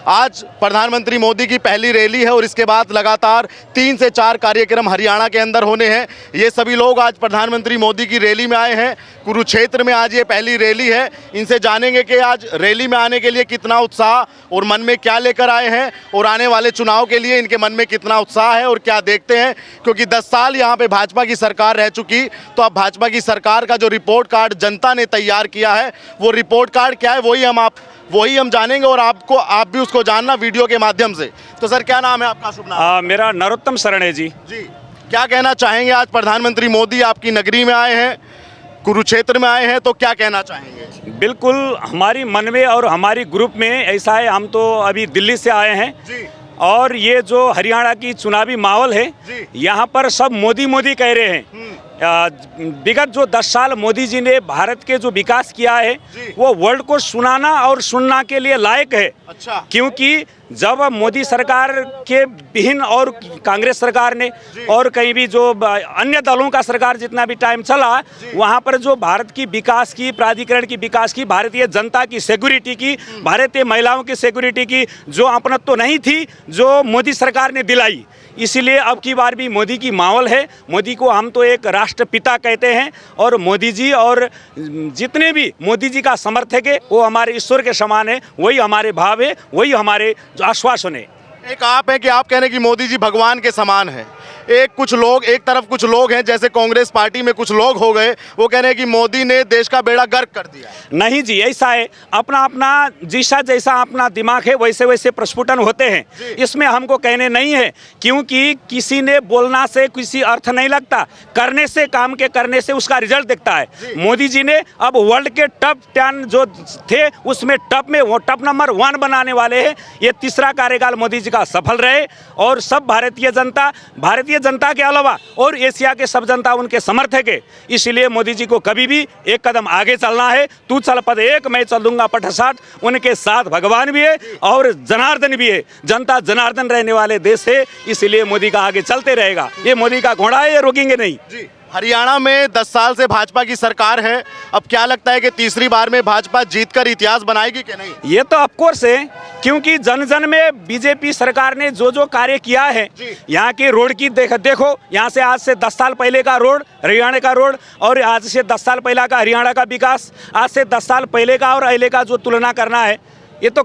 आज प्रधानमंत्री मोदी की पहली रैली है और इसके बाद लगातार 3 से 4 कार्यक्रम हरियाणा के अंदर होने हैं। ये सभी लोग आज प्रधानमंत्री मोदी की रैली में आए हैं। कुरुक्षेत्र में आज ये पहली रैली है। इनसे जानेंगे कि आज रैली में आने के लिए कितना उत्साह और मन में क्या लेकर आए हैं और आने वाले चुनाव के लिए इनके मन में कितना उत्साह है और क्या देखते हैं, क्योंकि 10 साल यहाँ पे भाजपा की सरकार रह चुकी। तो अब भाजपा की सरकार का जो रिपोर्ट कार्ड जनता ने तैयार किया है, वो रिपोर्ट कार्ड क्या है वही हम जानेंगे और आप भी उसको जानना वीडियो के माध्यम से। तो सर, क्या नाम है आपका? शुभ नाम? मेरा नरोत्तम शरण है जी। क्या कहना चाहेंगे? आज प्रधानमंत्री मोदी आपकी नगरी में आए हैं, कुरुक्षेत्र में आए हैं, तो क्या कहना चाहेंगे? बिल्कुल, हमारी मन में और हमारी ग्रुप में ऐसा है, हम तो अभी दिल्ली से आए हैं जी। और ये जो हरियाणा की चुनावी माहौल है, यहाँ पर सब मोदी मोदी कह रहे हैं। विगत जो 10 साल मोदी जी ने भारत के जो विकास किया है, वो वर्ल्ड को सुनाना और सुनना के लिए लायक है। अच्छा। क्योंकि जब मोदी सरकार के विहीन और कांग्रेस सरकार ने और कहीं भी जो अन्य दलों का सरकार जितना भी टाइम चला, वहाँ पर जो भारत की विकास की, प्राधिकरण की विकास की, भारतीय जनता की सिक्योरिटी की, भारतीय महिलाओं की सिक्योरिटी की जो अपनत्व तो नहीं थी, जो मोदी सरकार ने दिलाई। इसीलिए अब की बार भी मोदी की माहौल है। मोदी को हम तो एक राष्ट्रपिता कहते हैं और मोदी जी और जितने भी मोदी जी का समर्थक है वो हमारे ईश्वर के समान है। वही हमारे भाव है, वही हमारे आश्वासन है। एक आप है कि आप कह रहे हैं कि मोदी जी भगवान के समान है। एक तरफ कुछ लोग हैं, जैसे कांग्रेस पार्टी में कुछ लोग हो गए, वो कह रहे हैं कि मोदी ने देश का बेड़ा गर्क कर दिया। नहीं जी, ऐसा है, अपना अपना जैसा अपना दिमाग है वैसे वैसे प्रस्फुटन होते हैं। इसमें हमको कहने नहीं है, क्योंकि किसी ने बोलना से किसी अर्थ नहीं लगता, करने से, काम के करने से उसका रिजल्ट दिखता है। मोदी जी ने अब वर्ल्ड के टॉप 10 जो थे उसमें टॉप नंबर 1 बनाने वाले हैं। ये तीसरा कार्यकाल मोदी जी का सफल रहे और सब भारतीय जनता के अलावा और एशिया के सब जनता उनके समर्थक है। इसलिए मोदी जी को कभी भी एक कदम आगे चलना है। तू चल पद एक, मैं चलूंगा पठ 60। उनके साथ भगवान भी है और जनार्दन भी है। जनता जनार्दन रहने वाले देश है, इसलिए मोदी का आगे चलते रहेगा। ये मोदी का घोड़ा है, ये रोकेंगे नहीं जी। हरियाणा में 10 साल से भाजपा की सरकार है। अब क्या लगता है कि तीसरी बार में भाजपा जीतकर इतिहास बनाएगी कि नहीं? ये तो ऑफकोर्स है, क्योंकि जन जन में बीजेपी सरकार ने जो कार्य किया है, यहाँ की रोड की देखो, यहाँ से आज से 10 साल पहले का रोड, हरियाणा का रोड, और आज से 10 साल पहले का हरियाणा का विकास, आज से 10 साल पहले का और अगले का जो तुलना करना है, ये तो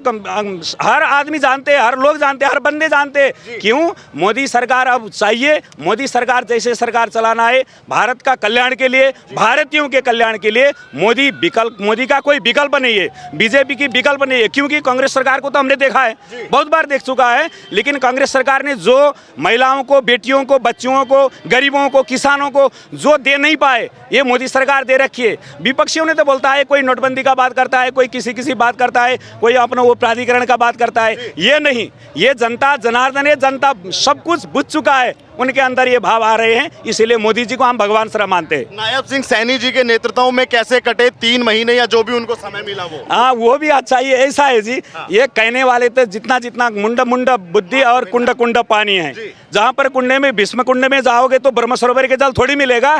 हर आदमी जानते हैं, हर लोग जानते हैं, हर बंदे जानते हैं। क्यों? मोदी सरकार अब चाहिए। मोदी सरकार जैसे सरकार चलाना है भारत का कल्याण के लिए, भारतीयों के कल्याण के लिए। मोदी का कोई विकल्प नहीं है, बीजेपी की विकल्प नहीं है। क्योंकि कांग्रेस सरकार को तो हमने देखा है, बहुत बार देख चुका है, लेकिन कांग्रेस सरकार ने जो महिलाओं को, बेटियों को, बच्चों को, गरीबों को, किसानों को जो दे नहीं पाए, ये मोदी सरकार दे रखी है। विपक्षियों ने तो बोलता है, कोई नोटबंदी का बात करता है, कोई किसी बात करता है, कोई अपना वो प्राधिकरण का बात करता है। ये नहीं, ये जनता जनार्दन है, जनता सब कुछ बुझ चुका है, उनके अंदर ये भाव आ रहे हैं। इसीलिए मोदी जी को हम भगवान सरा मानते हैं। नायब सिंह सैनी जी के नेतृत्व में कैसे कटे 3 महीने या जो भी उनको समय मिला वो? हाँ, वो भी अच्छा ही ऐसा है जी। ये कहने वाले तो जितना मुंड बुद्धि और कुंड पानी है। जहाँ पर कुंडे में, भीष्म कुंड में जाओगे तो ब्रह्म सरोवर के जल थोड़ी मिलेगा,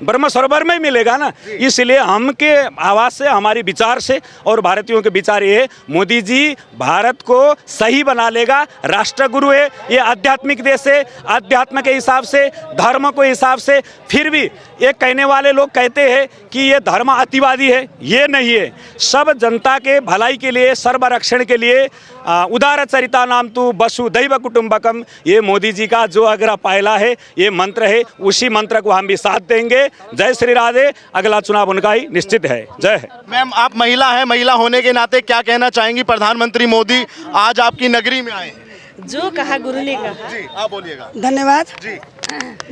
ब्रह्म सरोवर में मिलेगा ना। इसलिए हम के आवाज से, हमारी विचार से और भारतीयों के विचार ये है, मोदी जी भारत को सही बना लेगा। राष्ट्रगुरु है, ये आध्यात्मिक देश है, अध्यात्म के हिसाब से, धर्म के हिसाब से। फिर भी ये कहने वाले लोग कहते हैं कि ये धर्म अतिवादी है, ये नहीं है। सब जनता के भलाई के लिए, सर्वरक्षण के लिए उदार चरिता नाम तू वसुदैव कुटुंबकम, ये मोदी जी का जो अग्र पायला है, ये मंत्र है। उसी मंत्र को हम भी साथ देंगे। जय श्री राधे। अगला चुनाव उनका ही निश्चित है। जय है। मैम, आप महिला हैं, महिला होने के नाते क्या कहना चाहेंगी? प्रधानमंत्री मोदी आज आपकी नगरी में आए हैं। जो कहा गुरु ने कहा। जी, आप बोलिएगा। धन्यवाद जी।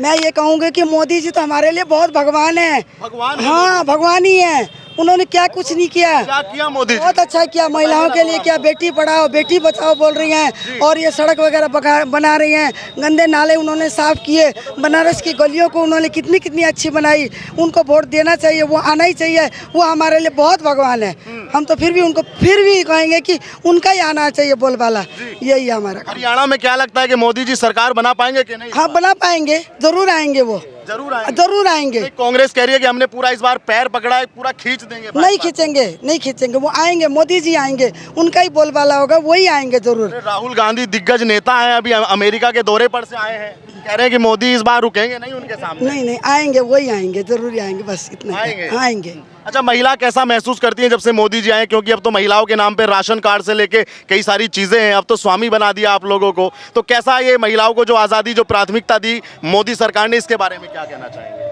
मैं ये कहूँगी कि मोदी जी तो हमारे लिए बहुत भगवान है। भगवान? हाँ, भगवान ही है। उन्होंने क्या कुछ नहीं किया। क्या किया मोदी जी? बहुत अच्छा किया, महिलाओं के लिए किया। बेटी पढ़ाओ बेटी बचाओ बोल रही हैं, और ये सड़क वगैरह बना रही हैं। गंदे नाले उन्होंने साफ किए। बनारस की गलियों को उन्होंने कितनी अच्छी बनाई। उनको वोट देना चाहिए, वो आना ही चाहिए। वो हमारे लिए बहुत भगवान है। हम तो फिर भी कहेंगे कि उनका ही आना चाहिए बोलबाला। यही है हमारा। हरियाणा में क्या लगता है कि मोदी जी सरकार बना पाएंगे कि नहीं? हाँ, बना पाएंगे, जरूर आएंगे वो। जरूर आएंगे। जरूर आएंगे। कांग्रेस कह रही है कि हमने पूरा इस बार पैर पकड़ा है, पूरा खींच देंगे। नहीं खींचेंगे, नहीं खींचेंगे, वो आएंगे, मोदी जी आएंगे, उनका ही बोलबाला होगा, वही आएंगे जरूर। राहुल गांधी दिग्गज नेता हैं, अभी अमेरिका के दौरे पर से आए हैं, कह रहे हैं कि मोदी इस बार रुकेंगे नहीं उनके सामने। नहीं आएंगे, वही आएंगे, जरूर आएंगे, बस इतना आएंगे। अच्छा, महिला कैसा महसूस करती हैं जब से मोदी जी आए, क्योंकि अब तो महिलाओं के नाम पे राशन कार्ड से लेके कई सारी चीजें हैं, अब तो स्वामी बना दिया आप लोगों को, तो कैसा ये महिलाओं को जो आज़ादी, जो प्राथमिकता दी मोदी सरकार ने, इसके बारे में क्या कहना चाहेंगे?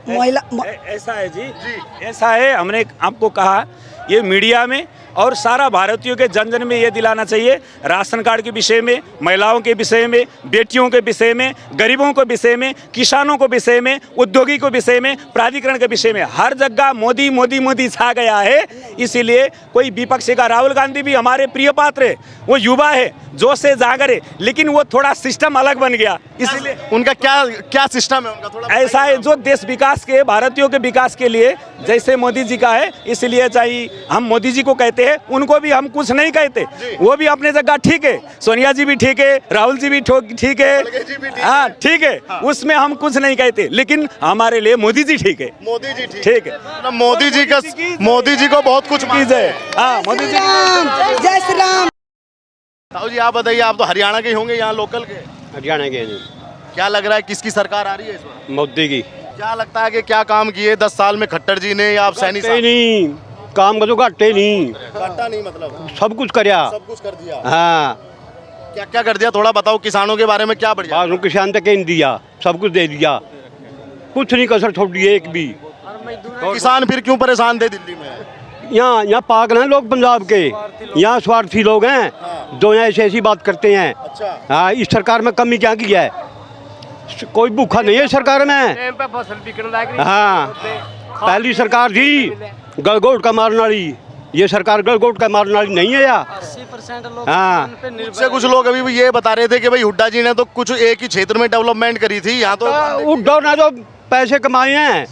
महिला ऐसा है जी, ऐसा है, हमने आपको कहा ये मीडिया में और सारा भारतीयों के जन जन में ये दिलाना चाहिए, राशन कार्ड के विषय में, महिलाओं के विषय में, बेटियों के विषय में, गरीबों के विषय में, किसानों के विषय में, उद्योगी के विषय में, प्राधिकरण के विषय में, हर जगह मोदी मोदी मोदी छा गया है। इसीलिए कोई विपक्ष का, राहुल गांधी भी हमारे प्रिय पात्र है, वो युवा है, जोश से जागर है, लेकिन वो थोड़ा सिस्टम अलग बन गया, इसलिए उनका क्या सिस्टम है उनका, थोड़ा ऐसा है जो देश विकास के, भारतीयों के विकास के लिए जैसे मोदी जी का है, इसलिए चाहिए हम मोदी जी को कहते हैं, उनको भी हम कुछ नहीं कहते, वो भी अपने जगह ठीक है, सोनिया जी भी ठीक है, राहुल जी भी ठीक है, हाँ ठीक है, उसमें हम कुछ नहीं कहते, लेकिन हमारे लिए मोदी जी ठीक है, मोदी जी ठीक है, मोदी जी को बहुत कुछ कीजिए, हाँ मोदी जी, जय श्री राम। साहू जी, आप बताइए, आप तो हरियाणा के होंगे, यहाँ लोकल के? हरियाणा के नहीं, क्या लग रहा है किसकी सरकार आ रही है इस बार? मोदी की। क्या लगता है कि क्या काम किए 10 साल में खट्टर जी ने, या आप सैनी साहब? नहीं काम का तो घाटे नहीं, घाटा नहीं, मतलब सब कुछ करया, सब कुछ कर दिया। हाँ क्या क्या कर दिया, थोड़ा बताओ, किसानों के बारे में क्या बढ़िया? बाजू किसान तक नहीं दिया, सब कुछ दे दिया, कुछ नहीं कसर छोड़ी एक भी। किसान फिर क्यों परेशान थे दिल्ली में? यहाँ पागल हैं लोग पंजाब के, यहाँ स्वार्थी लोग हैं जो यहाँ ऐसी बात करते हैं। अच्छा, हाँ, इस सरकार में कमी क्या की है? कोई भूखा नहीं है सरकार में। हाँ, पहली सरकार थी गलगोट का मारने वाली, ये सरकार गलगोट का मारने वाली नहीं है यार। 80% लोग हाँ, मुझसे कुछ लोग अभी भी ये बता रहे थे कि भाई हुड्डा जी ने तो कुछ एक ही क्षेत्र में डेवलपमेंट करी थी, यहाँ तो उद्धव ने जो पैसे कमाए हैं,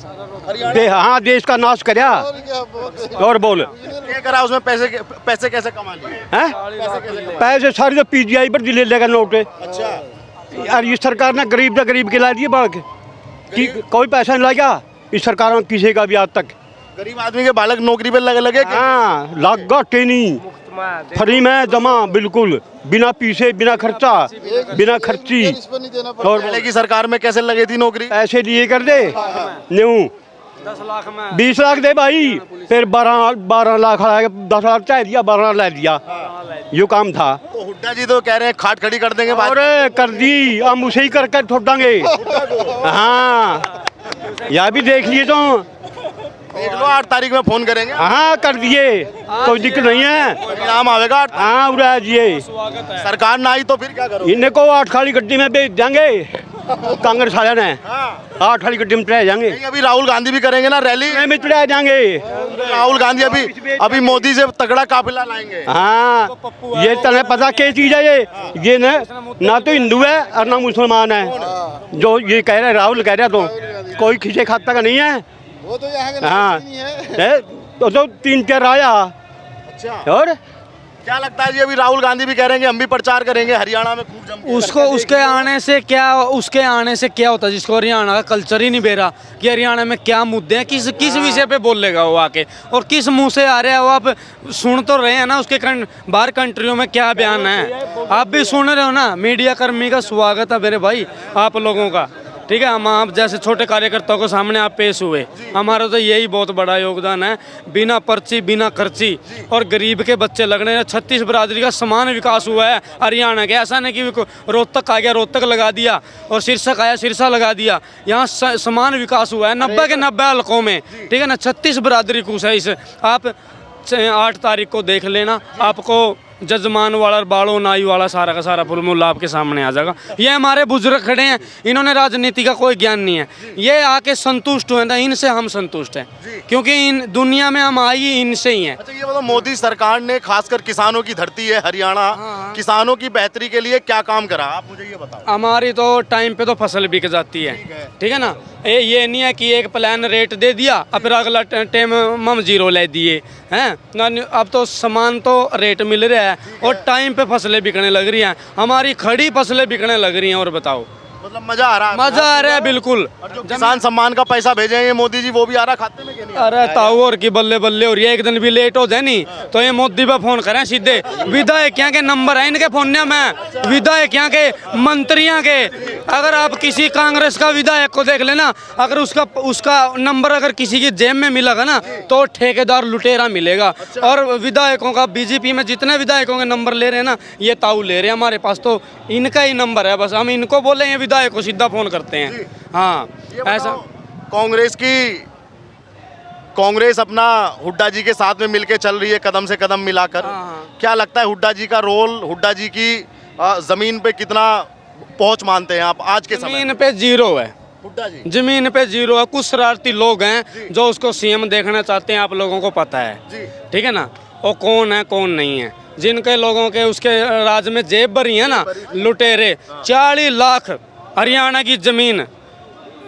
हाँ देश का नाश करया। और बोल क्या करा उसमें, पैसे कैसे कमा लिए? हैं? पैसे सारी तो पीजीआई पर दिले लेगा नोट। अच्छा, यार इस सरकार ने गरीब के ला दिए बालक कि कोई पैसा नहीं लगा इस सरकार में किसी का भी आज तक। गरीब आदमी के बालक नौकरी पे लगे क्या? हाँ, लगा नहीं, फ्री में जमा, बिल्कुल बिना पीसे, बिना खर्चा, बिना खर्ची। और पहले की सरकार में कैसे लगी थी नौकरी? पैसे दिए कर दे न्यू 10 लाख में 20 लाख दे भाई, फिर 12 लाख आया, 10 लाख चाहे दिया, 12 लाख ले दिया, यो काम था। तो हुड्डा जी तो कह रहे हैं खाट खड़ी कर देंगे और कर दी, हम उसे ही करके ठोडांगे। हाँ, यह भी देख लिए तो, देख लो, 8 तारीख में फोन करेंगे, हाँ कर दिए, कोई दिक्कत नहीं है। नाम आवेगा 8 तारीख। हाँ उड़ा दिए, सरकार ना आई तो फिर क्या करो? इन्हें को 8 खाली गड्डी में भेज देंगे कांग्रेस वाले ने, 8 खाली गड्डी में चढ़ा जाएंगे। अभी राहुल गांधी भी करेंगे ना रैली में चढ़ा जाएंगे। राहुल गांधी अभी मोदी से तगड़ा काफिला लाएंगे। हाँ, ये तने पता क्या चीज है, ये ना तो हिंदू है और ना मुसलमान है, जो ये कह रहे राहुल कह रहा, तो कोई खींचे खाता का नहीं है। वो तो यहाँ हाँ, तो 3-4 आया। अच्छा, और क्या लगता है जी, अभी राहुल गांधी भी कह रहे हैं कि हम भी प्रचार करेंगे हरियाणा में खूब जम के। उसको उसके आने से क्या होता है, जिसको हरियाणा का कल्चर ही नहीं बेरा कि हरियाणा में क्या मुद्दे हैं, किस विषय पे बोल लेगा वो आके, और किस मुंह से आ रहा है वो। आप सुन तो रहे हैं ना उसके बाहर कंट्रियों में क्या बयान है, आप भी सुन रहे हो ना। मीडिया कर्मी का स्वागत है मेरे भाई आप लोगों का, ठीक है। हम आप जैसे छोटे कार्यकर्ताओं के सामने आप पेश हुए, हमारा तो यही बहुत बड़ा योगदान है, बिना पर्ची बिना खर्ची, और गरीब के बच्चे लगने। 36 बरादरी का समान विकास हुआ है हरियाणा के, ऐसा नहीं कि रोहतक आ गया रोहतक लगा दिया, और शीर्षक आया सिरसा लगा दिया, यहाँ समान विकास हुआ है 90 के 90 हलकों में, ठीक है ना। 36 बरादरी खुश है इस। आप 8 तारीख को देख लेना, आपको जजमान वाला, बाड़ो नाई वाला सारा का सारा फुलमुल्ला आपके सामने आ जाएगा। ये हमारे बुजुर्ग खड़े हैं, इन्होंने राजनीति का कोई ज्ञान नहीं है, ये आके संतुष्ट हुए ना, इनसे हम संतुष्ट हैं, क्योंकि इन दुनिया में हम आई इनसे ही हैं। अच्छा, ये बताओ, मोदी सरकार ने खासकर किसानों की धरती है हरियाणा, किसानों की बेहतरी के लिए क्या काम करा, आप मुझे ये बताओ। हमारी तो टाइम पे तो फसल बिक जाती है, ठीक है ना। ये नहीं है कि एक प्लान रेट दे दिया और फिर अगला टाइम हम 0 ले दिए हैं। अब तो सामान तो रेट मिल रहा है और टाइम पे फसलें बिकने लग रही हैं, हमारी खड़ी फसलें बिकने लग रही हैं। और बताओ, मतलब मजा आ रहा है? मजा आ रहा है बिल्कुल। और जो किसान सम्मान का पैसा भेजे हैं ये मोदी जी, वो भी आ रहा खाते में कि नहीं? अरे ताऊ और की बल्ले बल्ले हो रही है, एक दिन भी लेट हो जाए नहीं तो ये मोदी पे फोन करें सीधे। विधायक यहाँ के नंबर है इनके फोन में, विधायक यहाँ के, मंत्रियों के। अगर आप किसी कांग्रेस का विधायक को देख लेना, अगर उसका नंबर अगर किसी की जेब में मिलेगा ना तो ठेकेदार लुटेरा मिलेगा। और विधायकों का बीजेपी में जितने विधायकों के नंबर ले रहे हैं ना, ये ताऊ ले रहे हैं हमारे पास, तो इनका ही नंबर है, बस हम इनको बोले ये विधायक को सीधा फोन करते हैं। हाँ ऐसा। कांग्रेस अपना हुड्डा जी के साथ में मिलके चल रही है, कदम से कदम मिलाकर। क्या लगता है हुड्डा जी का रोल, हुड्डा जी की जमीन पे कितना पहुंच मानते हैं आप आज के समय? जमीन पे जीरो है, हुड्डा जी जमीन पे जीरो है। कुछ शरारती लोग हैं जो उसको सीएम देखना चाहते हैं, आप लोगों को पता है, ठीक है ना, वो कौन है कौन नहीं है। जिनके लोगों के उसके राज में जेब भरी है ना, लुटेरे। 40 लाख हरियाणा की जमीन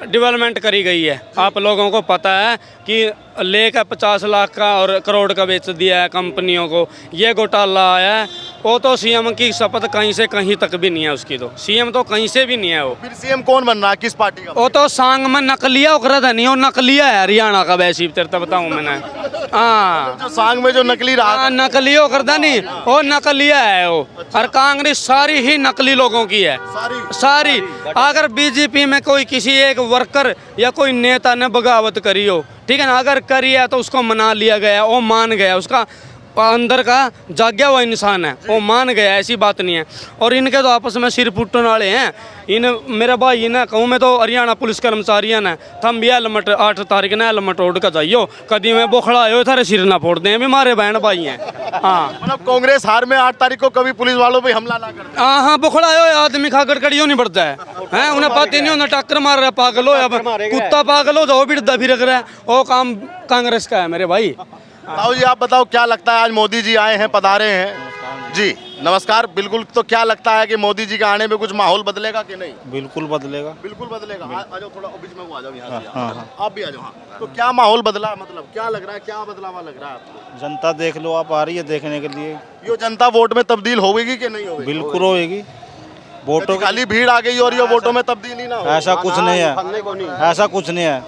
डेवलपमेंट करी गई है, आप लोगों को पता है कि लेकर 50 लाख का और करोड़ का बेच दिया है कंपनियों को। ये घोटाला आया है, वो तो सीएम की शपथ कहीं से कहीं तक भी नहीं है उसकी, तो सीएम तो कहीं से भी नहीं है वो। फिर सीएम कौन बन रहा है, किस पार्टी का? वो तो सांग में नकलिया उकरा था नहीं, वो नकलिया है हरियाणा का, वैसे तेरे बताऊँ मैंने। हाँ जो सांग में जो नकली रहा हाँ, नकली उकरता नहीं, वो नकलिया है वो। और कांग्रेस सारी ही नकली लोगों की है, सारी। अगर बीजेपी में कोई किसी एक वर्कर या कोई नेता ने बगावत करी हो, ठीक है ना, अगर करी है तो उसको मना लिया गया, वो मान गया, उसका अंदर का जाग्या हुआ इंसान है, वो मान गया, ऐसी बात नहीं है। और इनके तो आपस में सिर फुटने वाले हैं। इन मेरा भाई ना कहूँ मैं तो हरियाणा पुलिस कर्मचारी ने थम भी हेलमेट 8 तारीख ने हेलमेट ओढ़ कर जाइयो, कदी में बोखड़ा आयो थारे सिर ना फोड़ दें, भी मारे बहन भाई हैं। हाँ मतलब कांग्रेस हार में 8 तारीख को कभी पुलिस वालों पे हमला ना करते? हाँ हाँ, बोखड़ा आयो आदमी खाकर कड़ियों नहीं बढ़ता है, हैं उन्हें पता ही नहीं, उन्हें टक्कर मार रहा है, पागल हो या कुत्ता पागल हो जाओ बिड़दा फिर रहा है, वो काम कांग्रेस का है मेरे भाई। ताऊ जी आप बताओ क्या लगता है, आज मोदी जी आए हैं, पधारे हैं जी, नमस्कार। बिल्कुल, तो क्या लगता है कि मोदी जी के आने में कुछ माहौल बदलेगा कि नहीं? बिल्कुल बदलेगा। बिल्कुल बदलेगा। आ जाओ थोड़ा बीच में, आ जाओ यहाँ से, आप भी आ जाओ। हाँ, तो क्या माहौल बदला, मतलब क्या लग रहा है, क्या बदलावा लग रहा है आपको? जनता देख लो, आप आ रही है देखने के लिए। ये जनता वोट में तब्दील होगी कि नहीं होगी? बिल्कुल होएगी। वोटों खाली भीड़ आ गई और ये वोटों में तब्दीली ना हो, ऐसा कुछ नहीं है, ऐसा कुछ नहीं है।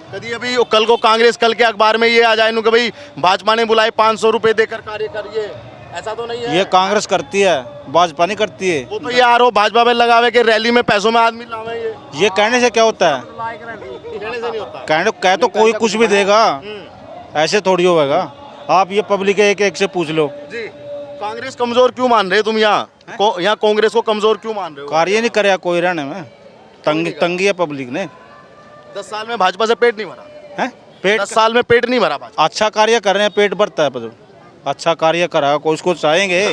कभी अभी कल को कांग्रेस, कल के अखबार में ये आ जाए कि भाई भाजपा ने बुलाए 500 रुपए देकर कार्य करिए, ऐसा तो नहीं है? ये कांग्रेस करती है, भाजपा नहीं करती है। वो तो ये आरोप भाजपा पे लगावे कि रैली में पैसों में आदमी लावे। ये कहने से क्या होता है, कहने से नहीं होता। कह तो कोई कुछ भी देगा, ऐसे थोड़ी होगा। आप ये पब्लिक एक एक से पूछ लो जी। कांग्रेस कमजोर क्यों मान रहे हो तुम? यहाँ कांग्रेस को कमजोर क्यों मान रहे हो? कार्य नहीं करे कोई रहने में, तंगी है पब्लिक ने। 10 साल में भाजपा से पेट नहीं भरा है, पेट 10 साल में पेट नहीं भरा भाजपा। अच्छा कार्य कर रहे हैं, पेट भरता है। पर अच्छा कार्य करा कोई, उसको चाहेंगे।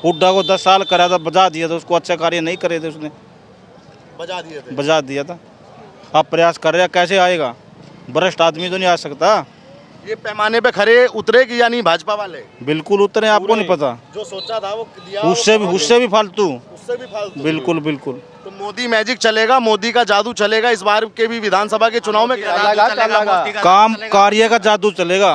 हुड्डा को 10 साल करा था, बजा दिया था उसको, अच्छा कार्य नहीं करे थे उसने, बजा दिया था। अब प्रयास कर रहे हैं, कैसे आएगा? भ्रष्ट आदमी तो नहीं आ सकता। ये पैमाने पे खरे उतरे कि या नहीं भाजपा वाले? बिल्कुल उतरे, आपको नहीं पता। जो सोचा था वो दिया, उससे भी फालतू, उससे भी फालतू। बिल्कुल बिल्कुल। तो मोदी मैजिक चलेगा, मोदी का जादू चलेगा इस बार के भी विधानसभा के चुनाव में? काम कार्य का जादू चलेगा।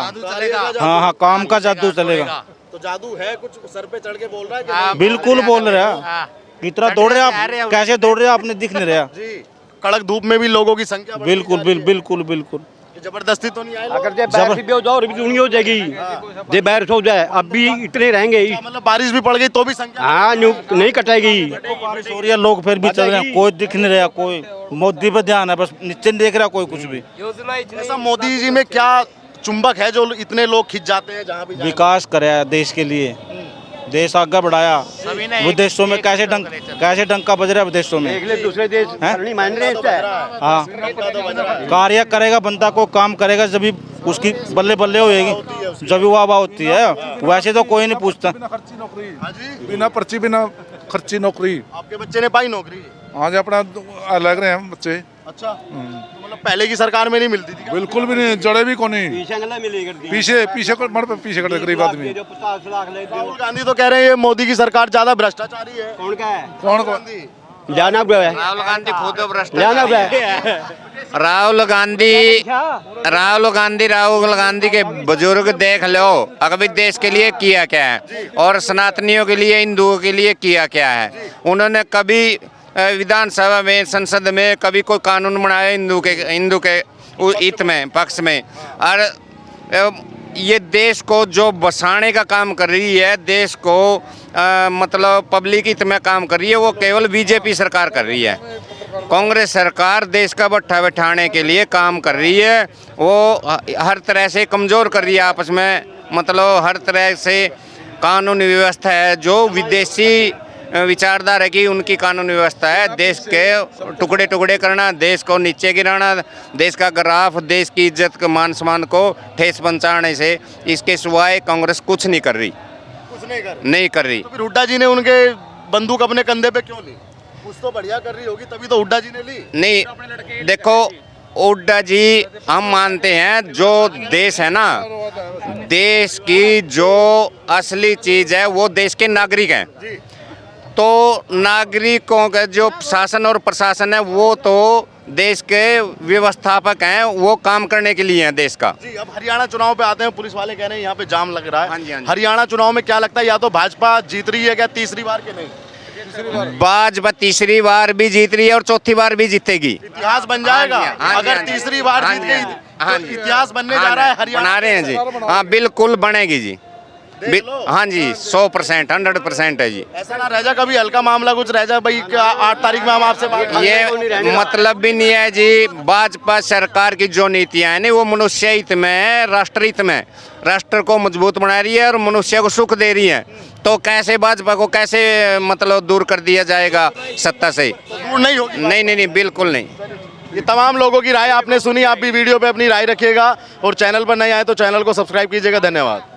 हाँ हाँ, काम का जादू चलेगा। तो जादू है, कुछ सर पे चढ़ के बोल रहा है कि बिल्कुल बोल रहे हैं। कितना दौड़ रहे आप, कैसे दौड़ रहे आपने दिख नहीं रहा जी। कड़क धूप में भी लोगों की संख्या बिल्कुल बिल्कुल बिल्कुल। जबरदस्ती तो नहीं आए लोग? अगर जे बारिश भी हो जाओ और भी दुनिया हो जाएगी, जे बारिश हो जाए अब भी इतने रहेंगे। मतलब बारिश भी पड़ गई तो भी संख्या? हाँ, नहीं कटेगी। बारिश हो रही है, लोग फिर भी चल रहे हैं, कोई दिख नहीं रहा, कोई मोदी पे ध्यान है, बस नीचे नहीं देख रहा कोई कुछ भी। ऐसा मोदी जी में क्या चुंबक है जो इतने लोग खिंच जाते हैं जहाँ भी जाए? विकास कराया देश के लिए, देश आगे बढ़ाया। विदेशों में कैसे डंका बज रहा है विदेशों में, दूसरे देश नहीं मान रहे हैं। हाँ, कार्य करेगा बंदा, को काम करेगा जब उसकी बल्ले बल्ले होएगी, जब वाह वाह होती है। वैसे तो कोई नहीं पूछता। बिना पर्ची बिना खर्ची नौकरी। आपके बच्चे ने पाई नौकरी? हाँ जी, अपना लग रहे हैं बच्चे। अच्छा, तो मतलब पहले की सरकार में नहीं मिलती थी क्या? बिल्कुल भी नहीं, जड़े भी को नहीं। पीछे कर गरीब आदमी। राहुल गांधी तो कह रहे हैं ये मोदी की सरकार ज्यादा भ्रष्टाचारी है। कौन का है? कौन जाना हुआ है, राहुल गांधी खुद जाना हुआ है। राहुल गांधी के बुजुर्ग देख लो, अभी देश के लिए किया क्या है और सनातनियों के लिए, हिंदुओं के लिए किया क्या है। उन्होंने कभी विधानसभा में संसद में कभी कोई कानून बनाया हिंदू के हित में पक्ष में। और ये देश को जो बसाने का काम कर रही है, देश को मतलब पब्लिक हित में काम कर रही है, वो केवल बीजेपी सरकार कर रही है। कांग्रेस सरकार देश का भट्ठा बैठाने के लिए काम कर रही है, वो हर तरह से कमज़ोर कर रही है आपस में, मतलब हर तरह से कानून व्यवस्था है जो विदेशी विचारधारा की उनकी कानून व्यवस्था है, देश के टुकड़े टुकड़े करना, देश को नीचे गिराना, देश का ग्राफ, देश की इज्जत के मान सम्मान को ठेस पहुंचाने से इसके सिवाय कांग्रेस कुछ नहीं कर रही, नहीं कर रही। तो फिर हुड्डा जी ने उनके बंदूक अपने कंधे पे क्यों ली? कुछ तो बढ़िया कर रही होगी तभी तो हुड्डा जी ने ली। नहीं देखो हुड्डा जी, हम मानते हैं जो देश है ना, देश की जो असली चीज़ है वो देश के नागरिक हैं। तो नागरिकों का जो शासन और प्रशासन है वो तो देश के व्यवस्थापक हैं, वो काम करने के लिए हैं देश का। जी, अब हरियाणा चुनाव पे आते हैं। पुलिस वाले कह रहे हैं यहाँ पे जाम लग रहा है। हाँ जी, हाँ जी। हरियाणा चुनाव में क्या लगता है, या तो भाजपा जीत रही है क्या तीसरी बार के नहीं? भाजपा तीसरी बार भी जीत रही है और चौथी बार भी जीतेगी। इतिहास बन जाएगा अगर तीसरी बार जीत गई तो इतिहास बनने जा रहा है हरियाणा। बना रहे हैं जी, हाँ बिल्कुल बनेगी जी, हाँ जी 100% 100% है जी। ऐसा ना रह जा कभी हल्का मामला कुछ रह जा भाई 8 तारीख में हम आपसे बात ये मतलब भी नहीं है जी। भाजपा सरकार की जो नीतियां हैं ना वो मनुष्य हित में है, राष्ट्र हित में, राष्ट्र को मजबूत बना रही है और मनुष्य को सुख दे रही है। तो कैसे भाजपा को कैसे मतलब दूर कर दिया जाएगा सत्ता से? दूर नहीं होगी। नहीं नहीं नहीं, बिल्कुल नहीं। ये तमाम लोगों की राय आपने सुनी। आप भी वीडियो पे अपनी राय रखिएगा और चैनल पर नए आए तो चैनल को सब्सक्राइब कीजिएगा। धन्यवाद।